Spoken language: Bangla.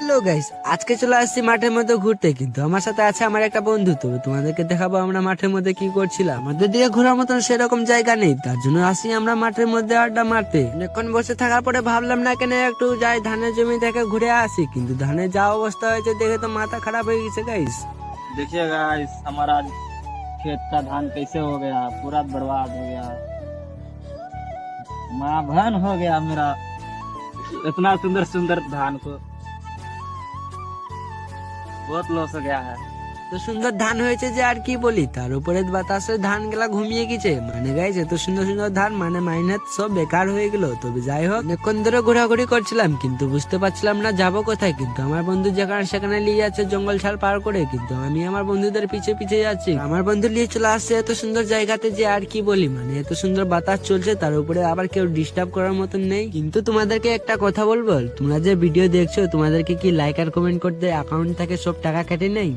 হ্যালো গাইস, আজকে চলে আসছি মাঠের মধ্যে ঘুরতে। কিন্তু আমার সাথে আছে আমার একটা বন্ধু। তো তোমাদেরকে দেখাবো আমরা মাঠের মধ্যে কি করছিলাম। আমাদের দিকে ঘোরার মতন সেরকম জায়গা নেই, তার জন্য আসি আমরা মাঠের মধ্যে আড্ডা মারতে। অনেকক্ষণ বসে থাকার পরে ভাবলাম না কেন একটু যাই ধানের জমি থেকে ঘুরে আসি, কিন্তু ধানের যা অবস্থা হয়েছে দেখে তো মাথা खाराप হয়ে গেছে গাইস। देखिए गाइस, हमारा खेत का धान कैसे हो गया, पूरा बर्बाद हो गया। माँ बहन हो गया मेरा इतना सुंदर सुंदर धान को बहुत लॉस हो गया है। তো সুন্দর ধান হয়েছে যে আর কি বলি, তার উপরে বাতাসে ধান গুলা ঘুমিয়ে গেছে। মানে গাইছে এত সুন্দর সুন্দর ধান, মানে মেহনত সব বেকার হয়ে গেল। তবে যাই হোক, অনেকক্ষণ ধরে ঘোরাঘুরি করছিলাম কিন্তু বুঝতে পারছিলাম না যাবো কোথায়। কিন্তু আমার বন্ধু যেখানে সেখানে নিয়ে যাচ্ছে জঙ্গল ছাড় পার করে, কিন্তু আমি আমার বন্ধুদের পিছে পিছে যাচ্ছি। আমার বন্ধু নিয়ে চলে আসছে এত সুন্দর জায়গাতে যে আর কি বলি, মানে এত সুন্দর বাতাস চলছে, তার উপরে আবার কেউ ডিস্টার্ব করার মতন নেই। কিন্তু তোমাদেরকে একটা কথা বলবো, তোমরা যে ভিডিও দেখছো তোমাদেরকে কি লাইক আর কমেন্ট করতে অ্যাকাউন্ট থেকে সব টাকা কেটে নেই?